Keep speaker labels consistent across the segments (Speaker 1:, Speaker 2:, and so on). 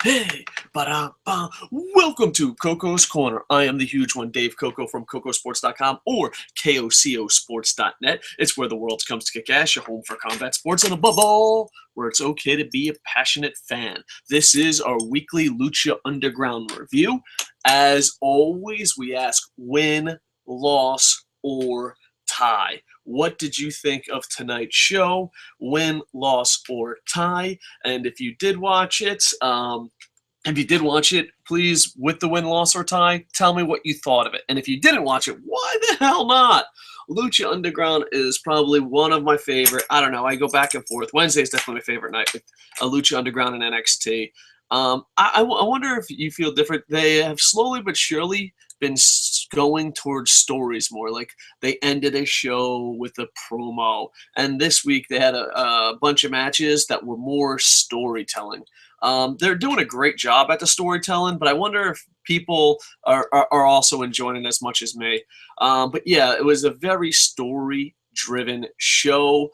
Speaker 1: Hey, ba-da-ba. Welcome to Koco's Corner. I am the huge one, Dave Koco from Kocosports.com or KOCOsports.net. It's where the world comes to kick ass, your home for combat sports, and above all, where it's okay to be a passionate fan. This is our weekly Lucha Underground review. As always, we ask win, loss, or tie. What did you think of tonight's show? Win, loss, or tie? And if you did watch it, please, with the win, loss, or tie, tell me what you thought of it. And if you didn't watch it, why the hell not? Lucha Underground is probably one of my favorite. I don't know. I go back and forth. Wednesday is definitely my favorite night with Lucha Underground and NXT. I wonder if you feel different. They have slowly but surely been going towards stories more. Like they ended a show with a promo, and this week they had a bunch of matches that were more storytelling. They're doing a great job at the storytelling, but I wonder if people are also enjoying it as much as me. But yeah, it was a very story-driven show.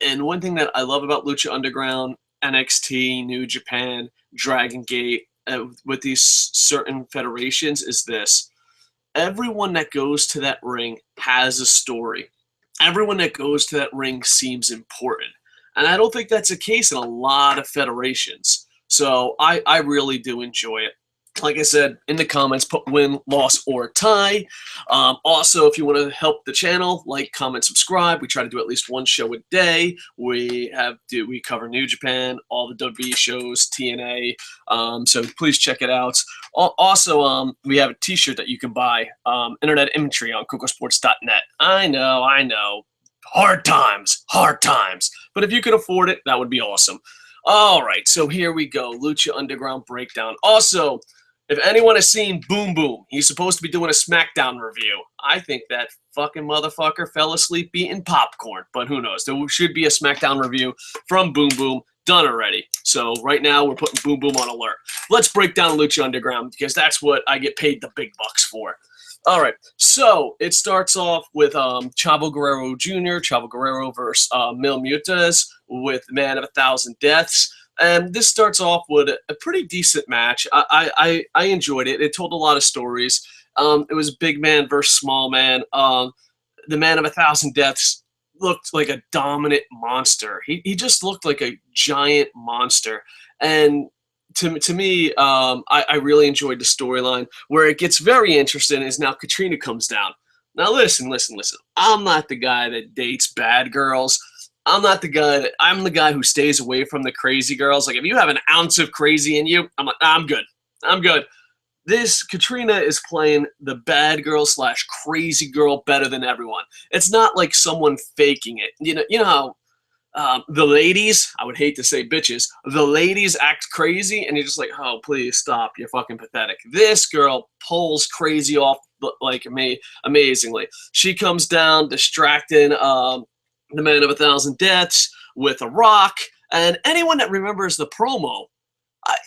Speaker 1: And one thing that I love about Lucha Underground, NXT, New Japan, Dragon Gate, with these certain federations is this. Everyone that goes to that ring has a story. Everyone that goes to that ring seems important. And I don't think that's the case in a lot of federations. So I really do enjoy it. Like I said, in the comments, put win, loss, or tie. Also, if you want to help the channel, like, comment, subscribe. We try to do at least one show a day. We cover New Japan, all the WWE shows, TNA. So please check it out. Also, we have a T-shirt that you can buy. Internet inventory on Kocosports.net. I know. Hard times. But if you can afford it, that would be awesome. All right, so here we go. Lucha Underground breakdown. Also, if anyone has seen Boom Boom, he's supposed to be doing a SmackDown review. I think that fucking motherfucker fell asleep eating popcorn, but who knows? There should be a SmackDown review from Boom Boom done already. So right now we're putting Boom Boom on alert. Let's break down Lucha Underground because that's what I get paid the big bucks for. All right, so it starts off with Chavo Guerrero Jr., Chavo Guerrero versus Mil Muertes with Man of 1,000 Deaths. And this starts off with a pretty decent match. I enjoyed it. It told a lot of stories. It was big man versus small man. The Man of 1,000 Deaths looked like a dominant monster. He just looked like a giant monster. And to me, I really enjoyed the storyline. Where it gets very interesting is now Katrina comes down. Now listen. I'm not the guy that dates bad girls. I'm the guy who stays away from the crazy girls. Like, if you have an ounce of crazy in you, I'm good. This Katrina is playing the bad girl / crazy girl better than everyone. It's not like someone faking it. You know how the ladies, I would hate to say bitches, the ladies act crazy, and you're just like, oh, please stop. You're fucking pathetic. This girl pulls crazy off like me amazingly. She comes down, distracting the Man of 1,000 Deaths with a rock, and anyone that remembers the promo,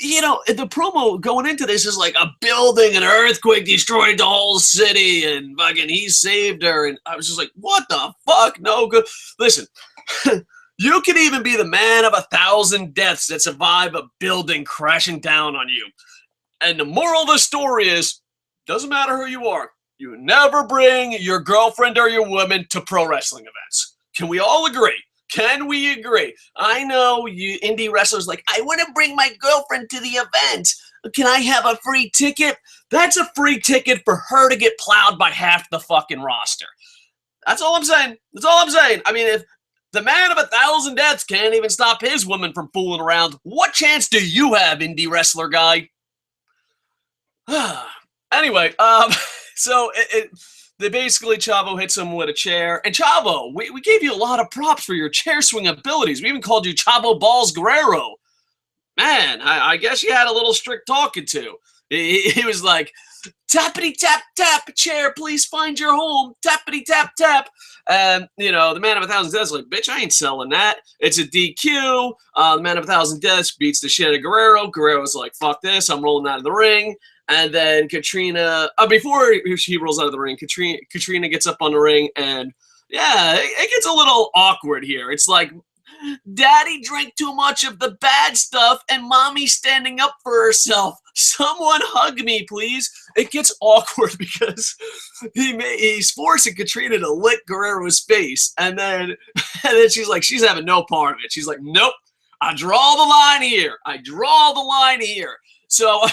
Speaker 1: the promo going into this is like a building, an earthquake destroyed the whole city, and fucking he saved her, and I was just like, what the fuck? No good. Listen, you can even be the Man of 1,000 Deaths that survive a building crashing down on you. And the moral of the story is, doesn't matter who you are, you never bring your girlfriend or your woman to pro wrestling events. Can we all agree? Can we agree? I know you indie wrestlers like, I want to bring my girlfriend to the event. Can I have a free ticket? That's a free ticket for her to get plowed by half the fucking roster. That's all I'm saying. I mean, if the Man of 1,000 Deaths can't even stop his woman from fooling around, what chance do you have, indie wrestler guy? Anyway, so they basically, Chavo hits him with a chair. And Chavo, we gave you a lot of props for your chair swing abilities. We even called you Chavo Balls Guerrero. Man, I guess you had a little strict talking to. He was like, tappity tap tap, chair, please find your home. Tappity tap tap. And, the Man of 1,000 Deaths like, bitch, I ain't selling that. It's a DQ. The Man of 1,000 Deaths beats the shit out of Guerrero. Guerrero's like, fuck this, I'm rolling out of the ring. And then Katrina, before she rolls out of the ring, Katrina gets up on the ring, and yeah, it gets a little awkward here. It's like Daddy drank too much of the bad stuff and Mommy's standing up for herself. Someone hug me, please. It gets awkward because he's forcing Katrina to lick Guerrero's face. And then she's like, she's having no part of it. She's like, nope, I draw the line here. I draw the line here. So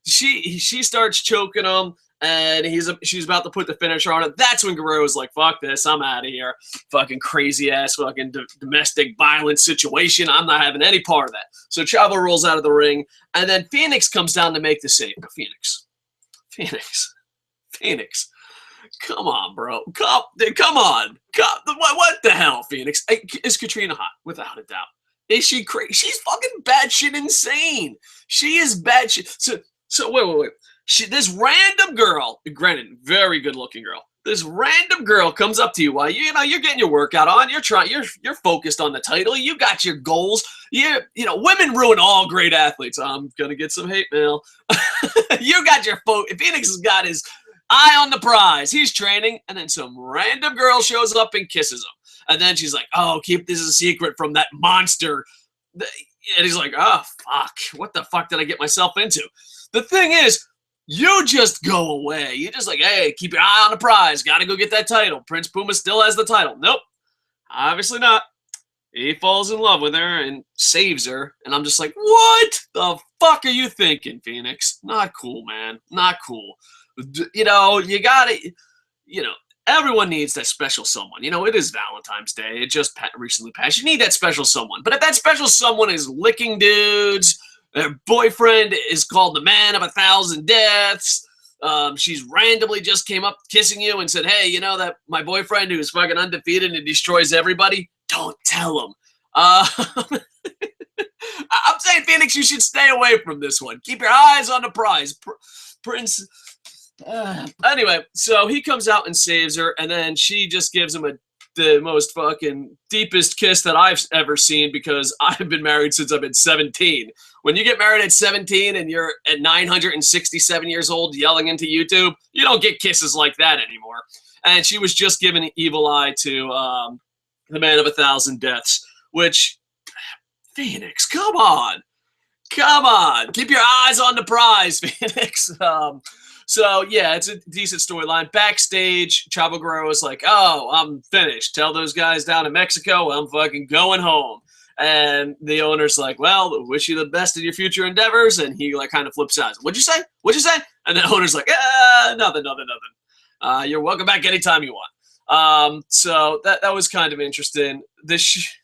Speaker 1: she starts choking him. And she's about to put the finisher on it. That's when Guerrero's like, fuck this, I'm out of here. Fucking crazy-ass fucking domestic violence situation. I'm not having any part of that. So Chavo rolls out of the ring, and then Phoenix comes down to make the save. Phoenix. Come on, bro. Come on. What the hell, Phoenix? Is Katrina hot? Without a doubt. Is she crazy? She's fucking batshit insane. She is batshit. So wait. This random girl, granted, very good-looking girl. This random girl comes up to you while you're getting your workout on. You're focused on the title. You got your goals. Women ruin all great athletes. I'm gonna get some hate mail. You got your Phoenix has got his eye on the prize. He's training, and then some random girl shows up and kisses him. And then she's like, "Oh, keep this a secret from that monster." And he's like, "Oh, fuck! What the fuck did I get myself into?" The thing is, you just go away. You're just like, hey, keep your eye on the prize. Got to go get that title. Prince Puma still has the title. Nope. Obviously not. He falls in love with her and saves her. And I'm just like, what the fuck are you thinking, Phoenix? Not cool, man. Not cool. You got to, everyone needs that special someone. It is Valentine's Day. It just recently passed. You need that special someone. But if that special someone is licking dudes, her boyfriend is called the man of 1,000 deaths. She's randomly just came up kissing you and said, hey, that my boyfriend who's fucking undefeated and destroys everybody? Don't tell him. I'm saying, Phoenix, you should stay away from this one. Keep your eyes on the prize. Prince. Anyway, so he comes out and saves her, and then she just gives him the most fucking deepest kiss that I've ever seen because I've been married since I've been 17. When you get married at 17 and you're at 967 years old yelling into YouTube, you don't get kisses like that anymore. And she was just giving an evil eye to the man of 1,000 deaths, which, Phoenix, come on. Keep your eyes on the prize, Phoenix. So, yeah, it's a decent storyline. Backstage, Chavo Guerrero is like, oh, I'm finished. Tell those guys down in Mexico I'm fucking going home. And the owner's like, well, wish you the best in your future endeavors. And he kind of flips out. What'd you say? And the owner's like, nothing. You're welcome back anytime you want. So that was kind of interesting.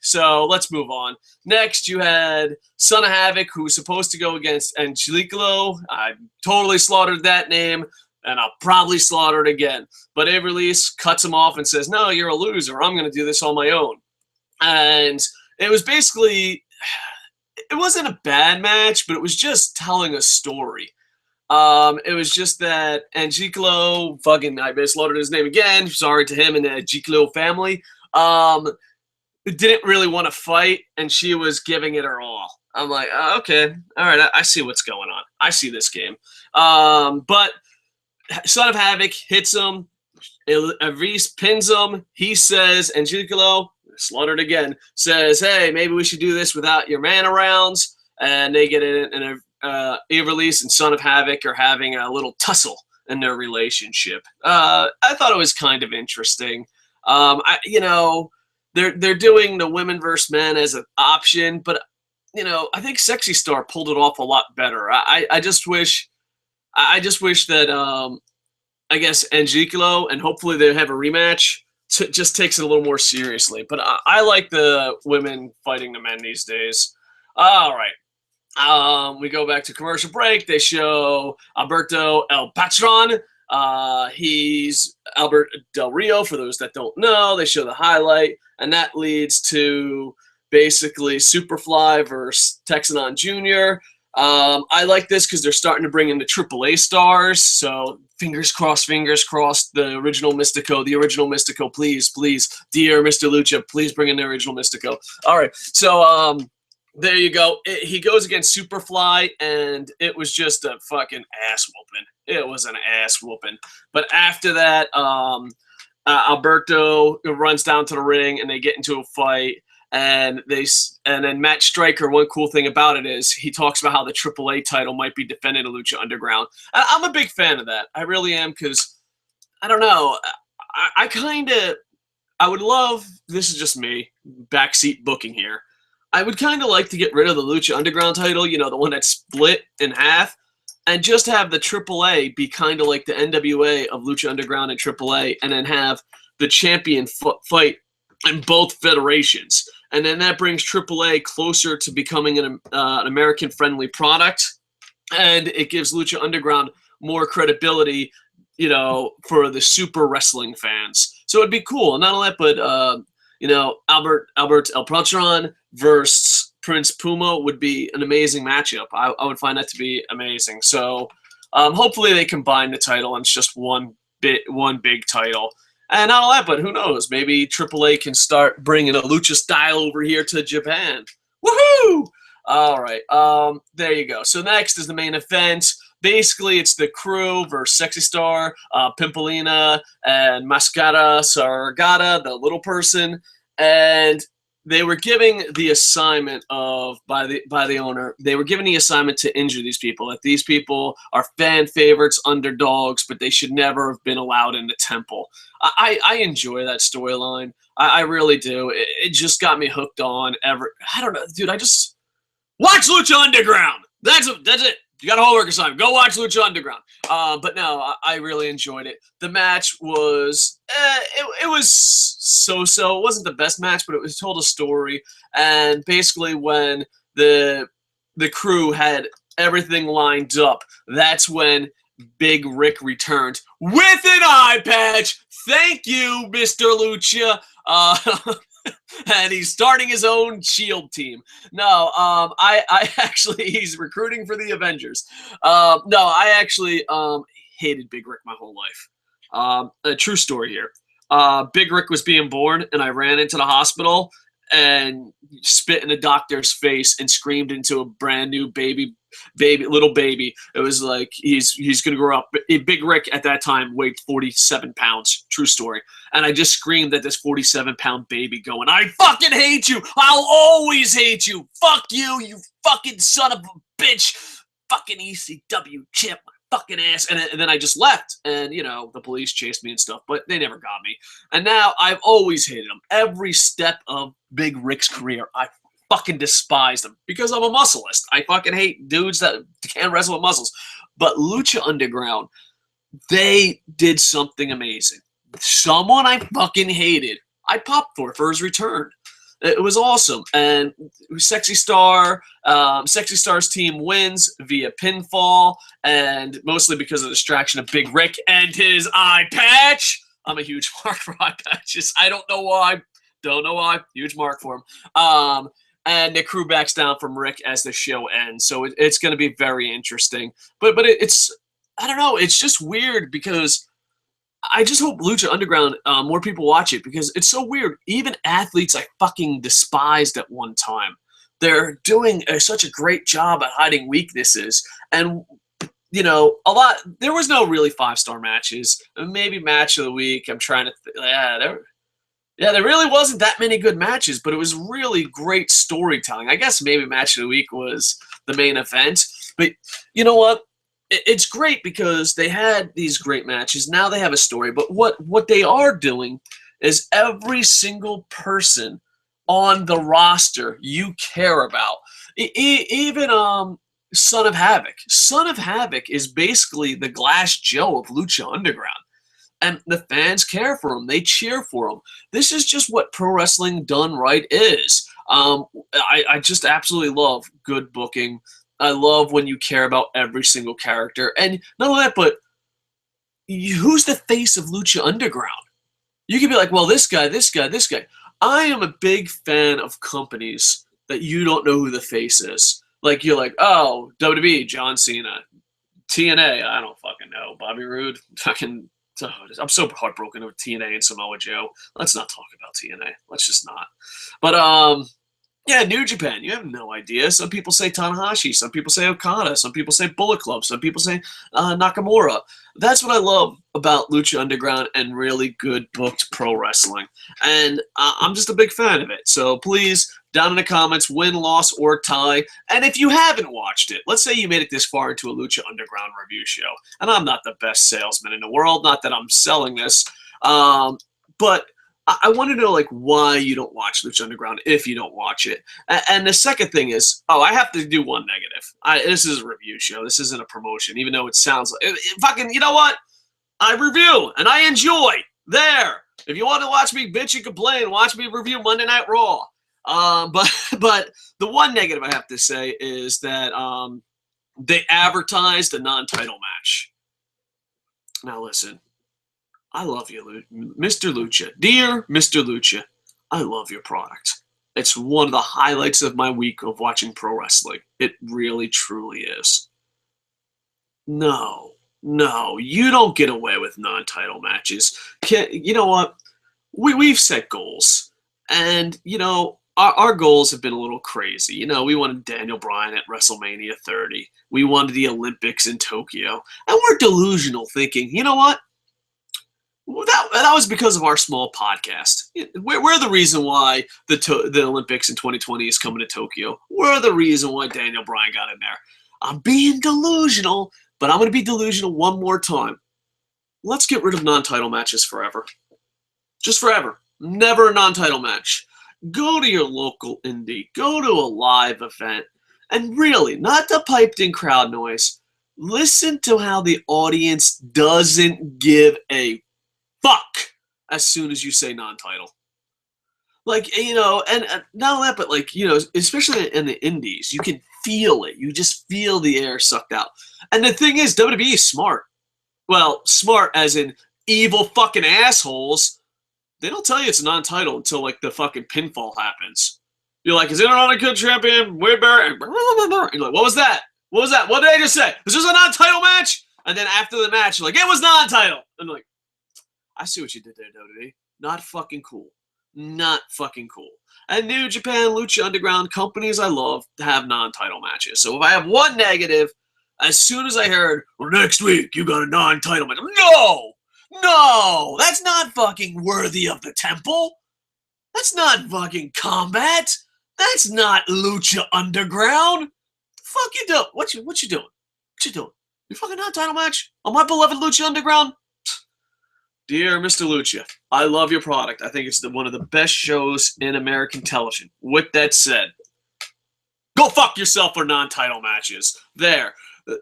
Speaker 1: So let's move on. Next, you had Son of Havoc, who's supposed to go against Angelico. I totally slaughtered that name, and I'll probably slaughter it again. But Everlease cuts him off and says, no, you're a loser. I'm going to do this on my own. And it was basically, it wasn't a bad match, but it was just telling a story. It was just that Angelico, I slaughtered his name again. Sorry to him and the Angelico family. Didn't really want to fight, and she was giving it her all. I'm like, okay, all right, I see what's going on. I see this game. But Son of Havoc hits him. Avis pins him. He says, Angelico, slaughtered again, says, hey, maybe we should do this without your man around. And they get in Everlease and Son of Havoc are having a little tussle in their relationship. I thought it was kind of interesting. They're doing the women versus men as an option, but I think Sexy Star pulled it off a lot better. I just wish that I guess Angelico, and hopefully they have a rematch, just takes it a little more seriously. But I like the women fighting the men these days. All right. We go back to commercial break. They show Alberto El Patron. He's Albert Del Rio, for those that don't know. They show the highlight, and that leads to basically Superfly versus Texanon Jr. I like this because they're starting to bring in the AAA stars, so fingers crossed, the original Mystico, please, dear Mr. Lucha, please bring in the original Mystico. All right, so there you go. He goes against Superfly, and it was just a fucking ass whooping. It was an ass whooping. But after that, Alberto runs down to the ring, and they get into a fight. And then Matt Stryker, one cool thing about it is he talks about how the AAA title might be defended in Lucha Underground. I'm a big fan of that. I really am, because I don't know. I would love, this is just me, backseat booking here. I would kind of like to get rid of the Lucha Underground title, the one that's split in half, and just have the AAA be kind of like the NWA of Lucha Underground and AAA, and then have the champion fight in both federations. And then that brings AAA closer to becoming an American-friendly product, and it gives Lucha Underground more credibility, for the super wrestling fans. So it'd be cool. And not only that, but Albert El Patron versus Prince Puma would be an amazing matchup. I would find that to be amazing. So hopefully they combine the title and it's just one big title. And not only that, but who knows? Maybe AAA can start bringing a lucha style over here to Japan. Woohoo! All right. There you go. So next is the main event. Basically, it's the Crew versus Sexy Star, Pimpolina, and Mascara Sargata, the little person. And they were giving the assignment by the owner. They were given the assignment to injure these people. That these people are fan favorites, underdogs, but they should never have been allowed in the temple. I enjoy that storyline. I really do. It just got me hooked on. I don't know, dude. I just watch Lucha Underground. That's it. You got a homework assignment. Go watch Lucha Underground. But no, I really enjoyed it. The match was, it was so-so. It wasn't the best match, but it told a story. And basically when the Crew had everything lined up, that's when Big Ryck returned with an eye patch. Thank you, Mr. Lucha. And he's starting his own Shield team. No, I actually, he's recruiting for the Avengers. No, I actually hated Big Ryck my whole life. A true story here. Big Ryck was being born, and I ran into the hospital and spit in the doctor's face and screamed into a brand new little baby. It was like he's gonna grow up. Big Ryck at that time weighed 47 pounds. True story. And I just screamed at this 47-pound baby, going, "I fucking hate you. I'll always hate you. Fuck you, you fucking son of a bitch. Fucking ECW champ, my fucking ass." And then I just left, and the police chased me and stuff, but they never got me. And now I've always hated him. Every step of Big Ryck's career, I fucking despised him because I'm a muscleist. I fucking hate dudes that can't wrestle with muscles. But Lucha Underground, they did something amazing. Someone I fucking hated, I popped for his return. It was awesome. And Sexy Star's team wins via pinfall, and mostly because of the distraction of Big Ryck and his eye patch. I'm a huge mark for eye patches. I don't know why. Huge mark for him. And the Crew backs down from Ryck as the show ends. So it's going to be very interesting. But it's, I don't know, it's just weird because I just hope Lucha Underground, more people watch it, because it's so weird. Even athletes I fucking despised at one time, they're doing such a great job at hiding weaknesses. And, there was no really 5-star matches. Maybe match of the week. I'm trying to, there really wasn't that many good matches, but it was really great storytelling. I guess maybe match of the week was the main event. But you know what? It's great because they had these great matches. Now they have a story. But what they are doing is every single person on the roster you care about. Even Son of Havoc. Son of Havoc is basically the Glass Joe of Lucha Underground. And the fans care for him. They cheer for him. This is just what pro wrestling done right is. I just absolutely love good booking. I love when you care about every single character. And not only that, but who's the face of Lucha Underground? You can be like, well, this guy, this guy, this guy. I am a big fan of companies that you don't know who the face is. Like, you're like, oh, WWE, John Cena. TNA, I don't fucking know. Bobby Roode, fucking... I'm so heartbroken over TNA and Samoa Joe. Let's not talk about TNA. Let's just not. But Yeah, New Japan, you have no idea. Some people say Tanahashi, some people say Okada, some people say Bullet Club, some people say Nakamura. That's what I love about Lucha Underground and really good booked pro wrestling. And I'm just a big fan of it. So please, down in the comments, win, loss, or tie. And if you haven't watched it, let's say you made it this far into a Lucha Underground review show. And I'm not the best salesman in the world, not that I'm selling this, but I want to know, like, why you don't watch Lucha Underground if you don't watch it. And the second thing is, I have to do one negative. This is a review show. This isn't a promotion, even though it sounds like fucking. You know what? I review and I enjoy. There. If you want to watch me bitch and complain, watch me review Monday Night Raw. But the one negative I have to say is that they advertised a non-title match. Now listen. I love you, Mr. Lucha. Dear Mr. Lucha, I love your product. It's one of the highlights of my week of watching pro wrestling. It really, truly is. No, you don't get away with non-title matches. You know what? We've set goals. And, our goals have been a little crazy. We wanted Daniel Bryan at WrestleMania 30. We wanted the Olympics in Tokyo. And we're delusional thinking, you know what? That was because of our small podcast. We're the reason why the Olympics in 2020 is coming to Tokyo. We're the reason why Daniel Bryan got in there. I'm being delusional, but I'm going to be delusional one more time. Let's get rid of non-title matches forever. Just forever. Never a non-title match. Go to your local indie. Go to a live event. And really, not the piped-in crowd noise. Listen to how the audience doesn't give a fuck as soon as you say non-title. Like, and not only that, but especially in the indies, you can feel it. You just feel the air sucked out. And the thing is, WWE is smart. Well, smart as in evil fucking assholes. They don't tell you it's a non-title until, the fucking pinfall happens. You're like, is Intercontinental champion Wade Barrett? You're like, what was that? What was that? What did I just say? Is this a non-title match? And then after the match, you're like, it was non-title. And like, I see what you did there, WWE. Not fucking cool. Not fucking cool. And New Japan, Lucha Underground, companies I love have non-title matches. So if I have one negative, as soon as I heard, well, next week you got a non-title match. No! That's not fucking worthy of the temple. That's not fucking combat. That's not Lucha Underground. The fuck you doing? What you doing? What you doing? You fucking non-title match on my beloved Lucha Underground? Dear Mr. Lucha, I love your product. I think it's one of the best shows in American television. With that said, go fuck yourself for non-title matches. There.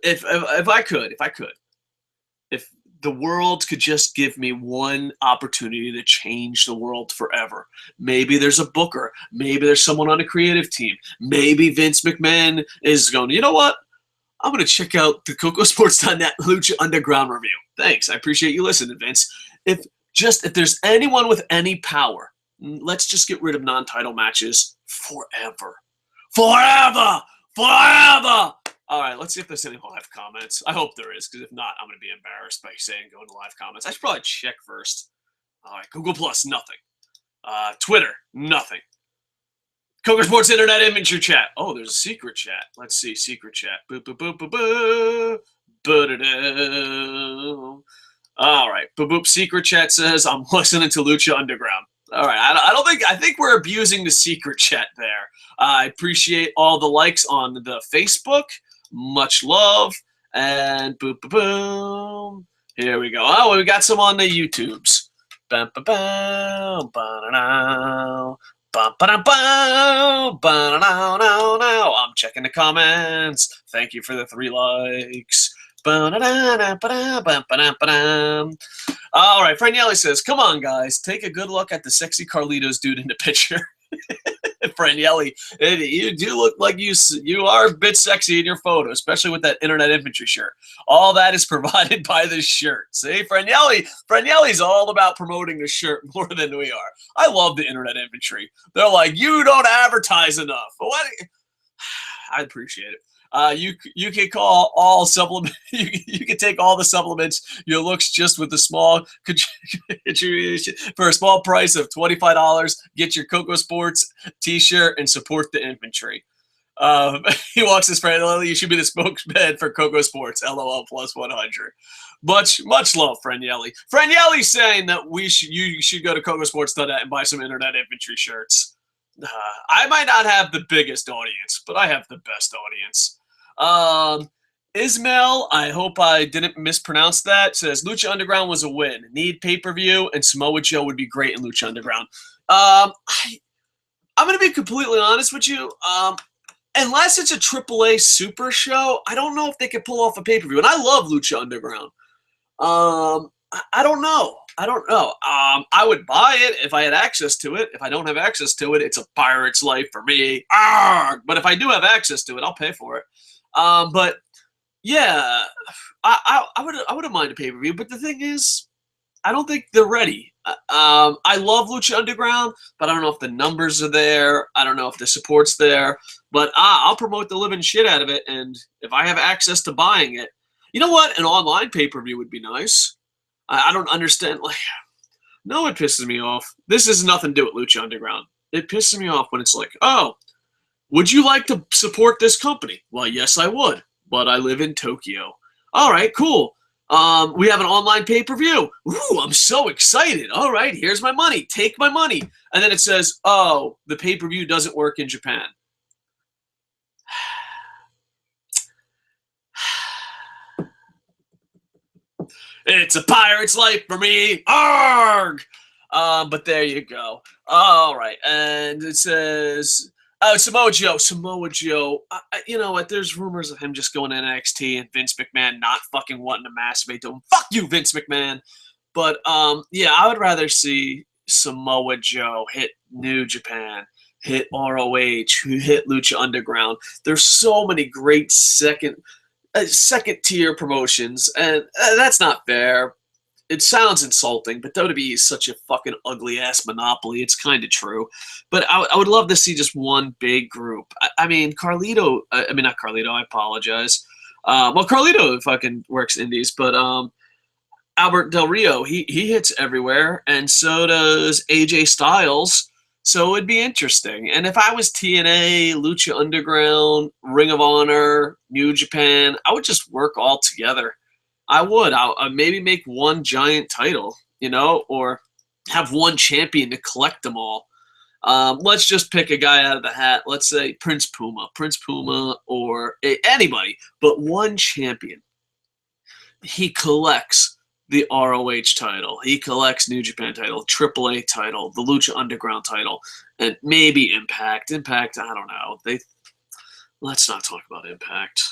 Speaker 1: If I could, if the world could just give me one opportunity to change the world forever. Maybe there's a booker. Maybe there's someone on a creative team. Maybe Vince McMahon is going, you know what? I'm going to check out the Kocosports.net Lucha Underground review. Thanks. I appreciate you listening, Vince. If there's anyone with any power, let's just get rid of non-title matches forever. Forever! Forever! All right, let's see if there's any live comments. I hope there is, because if not, I'm going to be embarrassed by saying go into live comments. I should probably check first. All right, Google Plus, nothing. Twitter, nothing. Kocosports Internet Image Chat. Oh, there's a secret chat. Let's see, secret chat. Boop, boop, boop, boop, boop. Ba-da-da. All right, boop, boop. Secret chat says, I'm listening to Lucha Underground. All right, I think we're abusing the secret chat there. I appreciate all the likes on the Facebook. Much love. And boop, boop, boom. Here we go. Oh, we got some on the YouTubes. Bam, bam, bam, ba-da-da. I'm checking the comments. Thank you for the 3 likes. All right, Friend Yelly says, come on, guys. Take a good look at the sexy Carlitos dude in the picture. Friend Yelly, you do look like you are a bit sexy in your photo, especially with that Internet Infantry shirt. All that is provided by this shirt. See, Friend Yelly's all about promoting the shirt more than we are. I love the Internet Infantry. They're like, you don't advertise enough. What? I appreciate it. You can call all supplement. You can take all the supplements. Your looks just with a small contribution for a small price of $25. Get your Kocosports T-shirt and support the infantry. He walks his friend. You should be the spokesman for Kocosports. LOL plus 100. Much love, friend Yelly. Friend Yelly's saying that you should go to Kocosports.net and buy some internet infantry shirts. I might not have the biggest audience, but I have the best audience. Ismail, I hope I didn't mispronounce that, says Lucha Underground was a win. Need pay-per-view, and Samoa Joe would be great in Lucha Underground. I'm going to be completely honest with you. Unless it's a AAA Super Show, I don't know if they could pull off a pay-per-view. And I love Lucha Underground. I don't know. I would buy it if I had access to it. If I don't have access to it, it's a pirate's life for me. Arrgh! But if I do have access to it, I'll pay for it. But yeah, I wouldn't mind a pay-per-view. But the thing is, I don't think they're ready. I love Lucha Underground, but I don't know if the numbers are there. I don't know if the support's there. But I'll promote the living shit out of it. And if I have access to buying it, you know what? An online pay-per-view would be nice. I don't understand. Like, no, it pisses me off. This has nothing to do with Lucha Underground. It pisses me off when it's like, oh, would you like to support this company? Well, yes, I would, but I live in Tokyo. All right, cool. We have an online pay-per-view. Ooh, I'm so excited. All right, here's my money. Take my money. And then it says, oh, the pay-per-view doesn't work in Japan. It's a pirate's life for me. Arrgh! But there you go. All right. And it says, oh, Samoa Joe. You know what? There's rumors of him just going to NXT and Vince McMahon not fucking wanting to masturbate to him. Fuck you, Vince McMahon. But, yeah, I would rather see Samoa Joe hit New Japan, hit ROH, hit Lucha Underground. There's so many great second-tier promotions, and that's not fair. It sounds insulting, but WWE is such a fucking ugly-ass monopoly. It's kind of true. But I would love to see just one big group. I mean, not Carlito, I apologize. Well, Carlito fucking works indies, but Albert Del Rio, he hits everywhere, and so does AJ Styles. So it'd be interesting. And if I was TNA, Lucha Underground, Ring of Honor, New Japan, I would just work all together. I would. I'll maybe make one giant title, you know, or have one champion to collect them all. Let's just pick a guy out of the hat. Let's say Prince Puma, or anybody, but one champion. He collects the ROH title. He collects New Japan title, AAA title, the Lucha Underground title, and maybe Impact. Impact, I don't know. Let's not talk about Impact.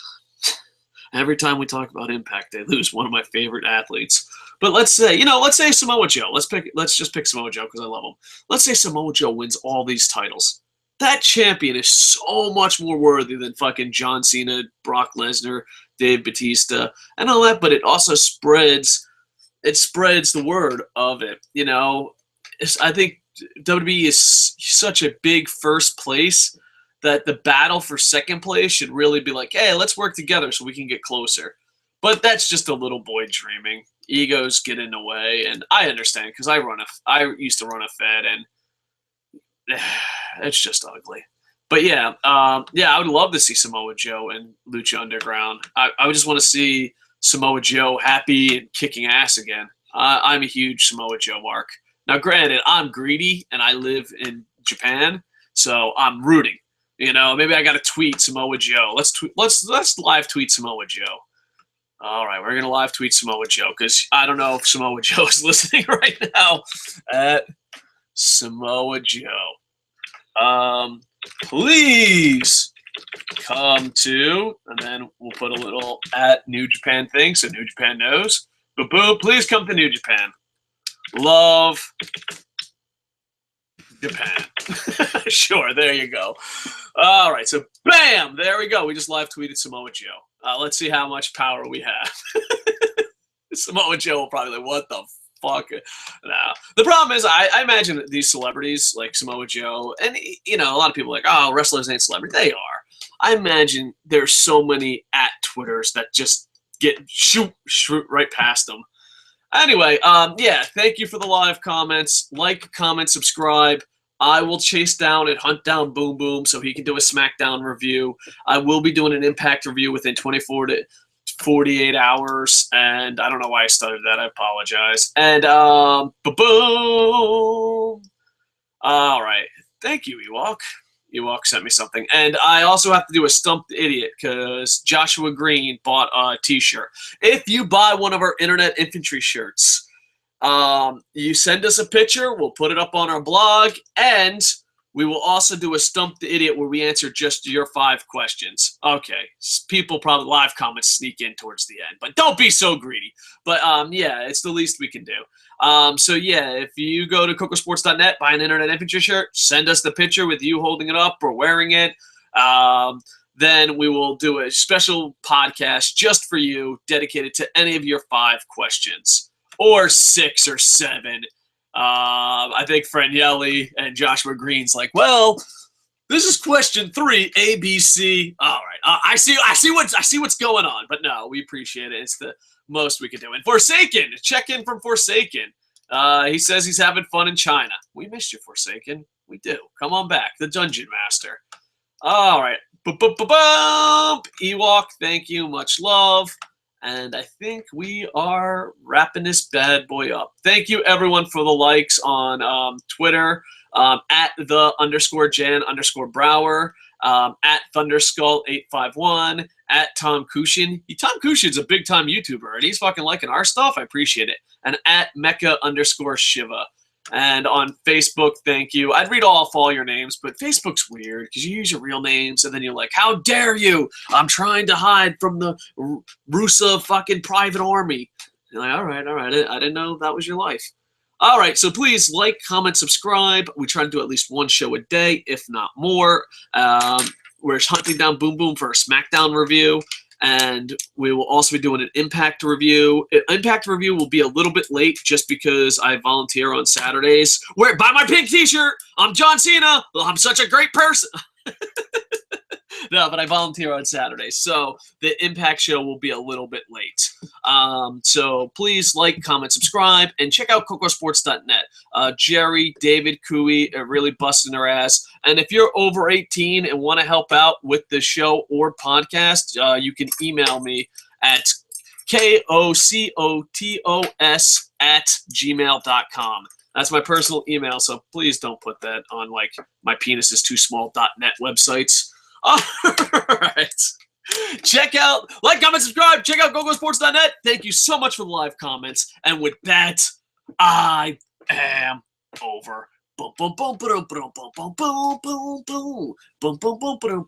Speaker 1: Every time we talk about Impact, they lose one of my favorite athletes. But let's say Samoa Joe. Let's just pick Samoa Joe because I love him. Let's say Samoa Joe wins all these titles. That champion is so much more worthy than fucking John Cena, Brock Lesnar, Dave Bautista, and all that. But it also spreads the word of it. You know, I think WWE is such a big first place that the battle for second place should really be like, hey, let's work together so we can get closer. But that's just a little boy dreaming. Egos get in the way, and I understand because I used to run a Fed, and it's just ugly. But yeah, I would love to see Samoa Joe and Lucha Underground. I would just want to see Samoa Joe happy and kicking ass again. I'm a huge Samoa Joe mark. Now, granted, I'm greedy and I live in Japan, so I'm rooting. You know, maybe I got to tweet Samoa Joe. Let's live tweet Samoa Joe. All right, we're gonna live tweet Samoa Joe because I don't know if Samoa Joe is listening right now. At Samoa Joe, please come to, and then we'll put a little at New Japan thing so New Japan knows. But boo, please come to New Japan. Love Japan. Sure, there you go. All right, so bam, there we go. We just live tweeted Samoa Joe. Let's see how much power we have. Samoa Joe will probably like, what the fuck? Nah. The problem is, I imagine that these celebrities like Samoa Joe, and you know, a lot of people are like, oh, wrestlers ain't celebrities. They are. I imagine there's so many at Twitters that just get shoot right past them. Anyway, yeah, thank you for the live comments. Like, comment, subscribe. I will chase down and hunt down Boom Boom so he can do a SmackDown review. I will be doing an Impact review within 24 to 48 hours, and I don't know why I started that. I apologize. And, boom. All right. Thank you, Ewok. Ewok sent me something. And I also have to do a Stump the Idiot because Joshua Green bought a t-shirt. If you buy one of our Internet Infantry shirts, you send us a picture, we'll put it up on our blog, and we will also do a Stump the Idiot where we answer just your 5 questions. Okay, people probably live comments sneak in towards the end, but don't be so greedy. But yeah, it's the least we can do. So yeah, if you go to Kocosports.net, buy an Internet Infantry shirt, send us the picture with you holding it up or wearing it. Then we will do a special podcast just for you, dedicated to any of your 5 questions. Or 6 or 7. I think Franielli and Joshua Green's like, well, this is question 3, A, B, C. All right, I see what's going on. But no, we appreciate it. It's the most we can do. And Forsaken, check in from Forsaken. He says he's having fun in China. We missed you, Forsaken. We do. Come on back, the Dungeon Master. All right, Ewok, thank you, much love. And I think we are wrapping this bad boy up. Thank you, everyone, for the likes on Twitter, at @the_Jan_Brower, at Thunderskull851, at Tom Kushin. Tom Kushin's a big-time YouTuber, and he's fucking liking our stuff. I appreciate it. And at Mecha_Shiva. And on Facebook, thank you. I'd read off all your names, but Facebook's weird because you use your real names, and then you're like, how dare you? I'm trying to hide from the Rusa fucking private army. You're like, all right. I didn't know that was your life. All right, so please like, comment, subscribe. We try to do at least 1 show a day, if not more. We're hunting down Boom Boom for a SmackDown review. And we will also be doing an Impact review. An Impact review will be a little bit late just because I volunteer on Saturdays. Buy my pink t-shirt. I'm John Cena. I'm such a great person. No, but I volunteer on Saturdays. So the Impact show will be a little bit late. So please like, comment, subscribe, and check out Kocosports.net. Jerry, David, Cooey are really busting their ass. And if you're over 18 and want to help out with the show or podcast, you can email me at kocotos@gmail.com. That's my personal email, so please don't put that on, like, my penis is too small.net websites. All right. Check out, like, comment, subscribe. Check out Kocosports.net. Thank you so much for the live comments. And with that, I am over. Boom, boom, boom, boom, boom, boom, boom, boom, boom, boom, boom, boom, boom, boom, boom.